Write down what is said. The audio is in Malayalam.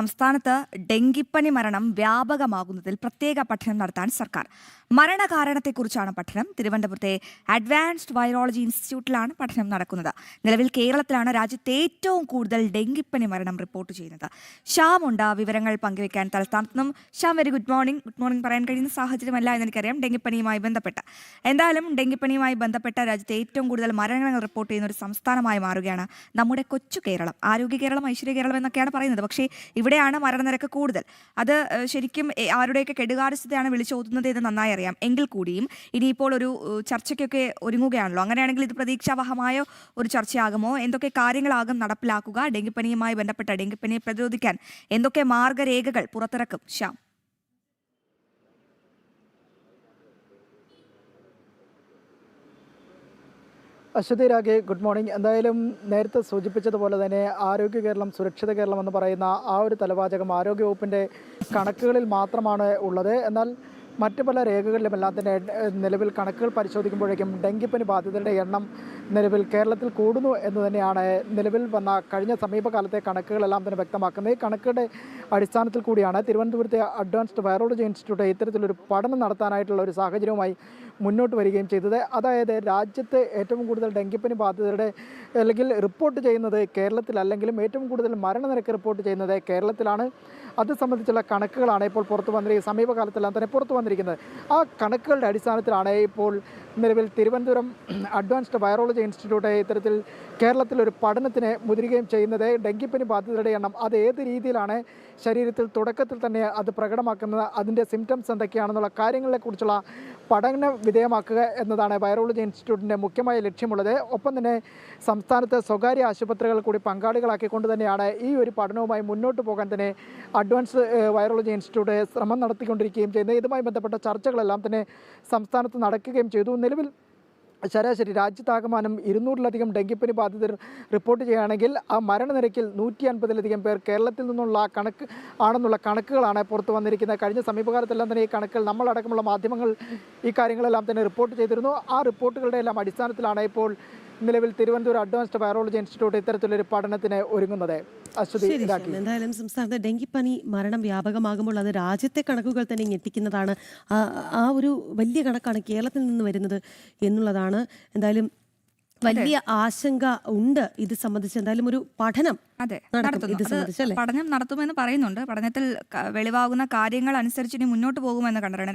സംസ്ഥാനത്ത് ഡെങ്കിപ്പനി മരണം വ്യാപകമാകുന്നതിൽ പ്രത്യേക പഠനം നടത്താൻ സർക്കാർ. മരണകാരണത്തെക്കുറിച്ചാണ് പഠനം. തിരുവനന്തപുരത്തെ അഡ്വാൻസ്ഡ് വൈറോളജി ഇൻസ്റ്റിറ്റ്യൂട്ടിലാണ് പഠനം നടക്കുന്നത്. നിലവിൽ കേരളത്തിലാണ് രാജ്യത്തെ ഏറ്റവും കൂടുതൽ ഡെങ്കിപ്പനി മരണം റിപ്പോർട്ട് ചെയ്യുന്നത്. ഷ്യാമുണ്ട് വിവരങ്ങൾ പങ്കുവയ്ക്കാൻ തലസ്ഥാനത്ത് നിന്നും. Shyam, very good morning. Good morning പറയാൻ കഴിയുന്ന സാഹചര്യമല്ല എന്നെനിക്കറിയാം ഡെങ്കിപ്പനിയുമായി ബന്ധപ്പെട്ട്. എന്തായാലും ഡെങ്കിപ്പനിയുമായി ബന്ധപ്പെട്ട രാജ്യത്തെ ഏറ്റവും കൂടുതൽ മരണങ്ങൾ റിപ്പോർട്ട് ചെയ്യുന്ന ഒരു സംസ്ഥാനമായി മാറുകയാണ് നമ്മുടെ കൊച്ചു കേരളം. ആരോഗ്യ കേരളം, ഐശ്വര്യ കേരളം എന്നൊക്കെയാണ് പറയുന്നത്. പക്ഷേ ഇവിടെയാണ് മരണനിരക്ക് കൂടുതൽ. അത് ശരിക്കും ആരുടെയൊക്കെ കെടുകാര്യസ്ഥതയാണ് വിളിച്ചോതുന്നത് എന്ന് നന്നായി അറിയാം. എങ്കിൽ കൂടിയും ഇനിയിപ്പോൾ ഒരു ചർച്ചയ്ക്കൊക്കെ ഒരുങ്ങുകയാണല്ലോ. അങ്ങനെയാണെങ്കിൽ ഇത് പ്രതീക്ഷാവഹമായ ഒരു ചർച്ചയാകുമോ? എന്തൊക്കെ കാര്യങ്ങളാകും നടപ്പിലാക്കുക? ഡെങ്കിപ്പനിയുമായി ബന്ധപ്പെട്ട ഡെങ്കിപ്പനിയെ പ്രതിരോധിക്കാൻ എന്തൊക്കെ മാർഗരേഖകൾ പുറത്തിറക്കും? ശ്യാം. അശ്വതി രാഗെ, ഗുഡ് മോർണിംഗ്. എന്തായാലും നേരത്തെ സൂചിപ്പിച്ചതുപോലെ തന്നെ ആരോഗ്യ കേരളം, സുരക്ഷിത കേരളം എന്ന് പറയുന്ന ആ ഒരു തലവാചകം ആരോഗ്യവകുപ്പിൻ്റെ കണക്കുകളിൽ മാത്രമാണ് ഉള്ളത്. എന്നാൽ മറ്റു പല രേഖകളിലുമെല്ലാം തന്നെ നിലവിൽ കണക്കുകൾ പരിശോധിക്കുമ്പോഴേക്കും ഡെങ്കിപ്പനി ബാധിതരുടെ എണ്ണം നിലവിൽ കേരളത്തിൽ കൂടുന്നു എന്ന് തന്നെയാണ് നിലവിൽ വന്ന കഴിഞ്ഞ സമീപകാലത്തെ കണക്കുകളെല്ലാം തന്നെ വ്യക്തമാക്കുന്നത്. ഈ കണക്കുകളുടെ അടിസ്ഥാനത്തിൽ കൂടിയാണ് തിരുവനന്തപുരത്തെ അഡ്വാൻസ്ഡ് വൈറോളജി ഇൻസ്റ്റിറ്റ്യൂട്ട് ഇത്തരത്തിലൊരു പഠനം നടത്താനായിട്ടുള്ള ഒരു സാഹചര്യവുമായി മുന്നോട്ട് വരികയും ചെയ്തത്. അതായത് രാജ്യത്ത് ഏറ്റവും കൂടുതൽ ഡെങ്കിപ്പനി ബാധിതരുടെ അല്ലെങ്കിൽ റിപ്പോർട്ട് ചെയ്യുന്നത് കേരളത്തിലല്ലെങ്കിലും ഏറ്റവും കൂടുതൽ മരണനിരക്ക് റിപ്പോർട്ട് ചെയ്യുന്നത് കേരളത്തിലാണ്. അത് സംബന്ധിച്ചുള്ള കണക്കുകളാണ് ഇപ്പോൾ പുറത്തു വന്നിരിക്കുന്നത്. സമീപകാലത്തെല്ലാം തന്നെ പുറത്തു വന്നിരിക്കുന്നത്. ആ കണക്കുകളുടെ അടിസ്ഥാനത്തിലാണ് ഇപ്പോൾ നിലവിൽ തിരുവനന്തപുരം അഡ്വാൻസ്ഡ് വൈറോളജി ഇൻസ്റ്റിറ്റ്യൂട്ട് ഇത്തരത്തിൽ കേരളത്തിലൊരു പഠനത്തിന് മുതിരുകയും ചെയ്യുന്നത്. ഡെങ്കിപ്പനി ബാധിതരുടെ എണ്ണം അത് ഏത് രീതിയിലാണ് ശരീരത്തിൽ തുടക്കത്തിൽ തന്നെ അത് പ്രകടമാക്കുന്നത്, അതിൻ്റെ സിംറ്റംസ് എന്തൊക്കെയാണെന്നുള്ള കാര്യങ്ങളെക്കുറിച്ചുള്ള പഠന വിധേയമാക്കുക എന്നതാണ് വൈറോളജി ഇൻസ്റ്റിറ്റ്യൂട്ടിൻ്റെ മുഖ്യമായ ലക്ഷ്യമുള്ളത്. ഒപ്പം തന്നെ സംസ്ഥാനത്തെ സ്വകാര്യ ആശുപത്രികൾ കൂടി പങ്കാളികളാക്കിക്കൊണ്ട് തന്നെയാണ് ഈ ഒരു പഠനവുമായി മുന്നോട്ട് പോകാൻ തന്നെ അഡ്വാൻസ്ഡ് വൈറോളജി ഇൻസ്റ്റിറ്റ്യൂട്ട് ശ്രമം നടത്തിക്കൊണ്ടിരിക്കുകയും ചെയ്യുന്നത്. ഇതുമായി ബന്ധപ്പെട്ട ചർച്ചകളെല്ലാം തന്നെ സംസ്ഥാനത്ത് നടക്കുകയും ചെയ്തു. നിലവിൽ ശരാശരി രാജ്യത്താകമാനം 200-ലധികം ഡെങ്കിപ്പനി ബാധിതർ റിപ്പോർട്ട് ചെയ്യുകയാണെങ്കിൽ ആ മരണനിരക്കിൽ 150-ലധികം പേർ കേരളത്തിൽ നിന്നുള്ള കണക്ക് ആണെന്നുള്ള കണക്കുകളാണ് പുറത്തു വന്നിരിക്കുന്നത്. കഴിഞ്ഞ സമീപകാലത്തെല്ലാം തന്നെ ഈ കണക്കുകൾ നമ്മളടക്കമുള്ള മാധ്യമങ്ങൾ ഈ കാര്യങ്ങളെല്ലാം തന്നെ റിപ്പോർട്ട് ചെയ്തിരുന്നു. ആ റിപ്പോർട്ടുകളുടെ എല്ലാം അടിസ്ഥാനത്തിലാണ് ഇപ്പോൾ നിലവിൽ തിരുവനന്തപുരം അഡ്വാൻസ്ഡ് വൈറോളജി ഇൻസ്റ്റിറ്റ്യൂട്ട് ഇത്തരത്തിലൊരു പഠനത്തിന് ഒരുങ്ങുന്നത്. എന്തായാലും സംസ്ഥാനത്ത് ഡെങ്കിപ്പനി മരണം വ്യാപകമാകുമ്പോൾ അത് രാജ്യത്തെ കണക്കുകൾ തന്നെ ഞെട്ടിക്കുന്നതാണ്. ആ ഒരു വലിയ കണക്കാണ് കേരളത്തിൽ നിന്ന് വരുന്നത് എന്നുള്ളതാണ്. എന്തായാലും വലിയ ആശങ്ക ഉണ്ട് ഇത് സംബന്ധിച്ച്. എന്തായാലും ഒരു പഠനം പഠനം നടത്തുമെന്ന് പറയുന്നുണ്ട്. പഠനത്തിൽ വെളിവാകുന്ന കാര്യങ്ങൾ അനുസരിച്ച് ഇനി മുന്നോട്ട് പോകുമെന്ന് കണ്ടറിയണം.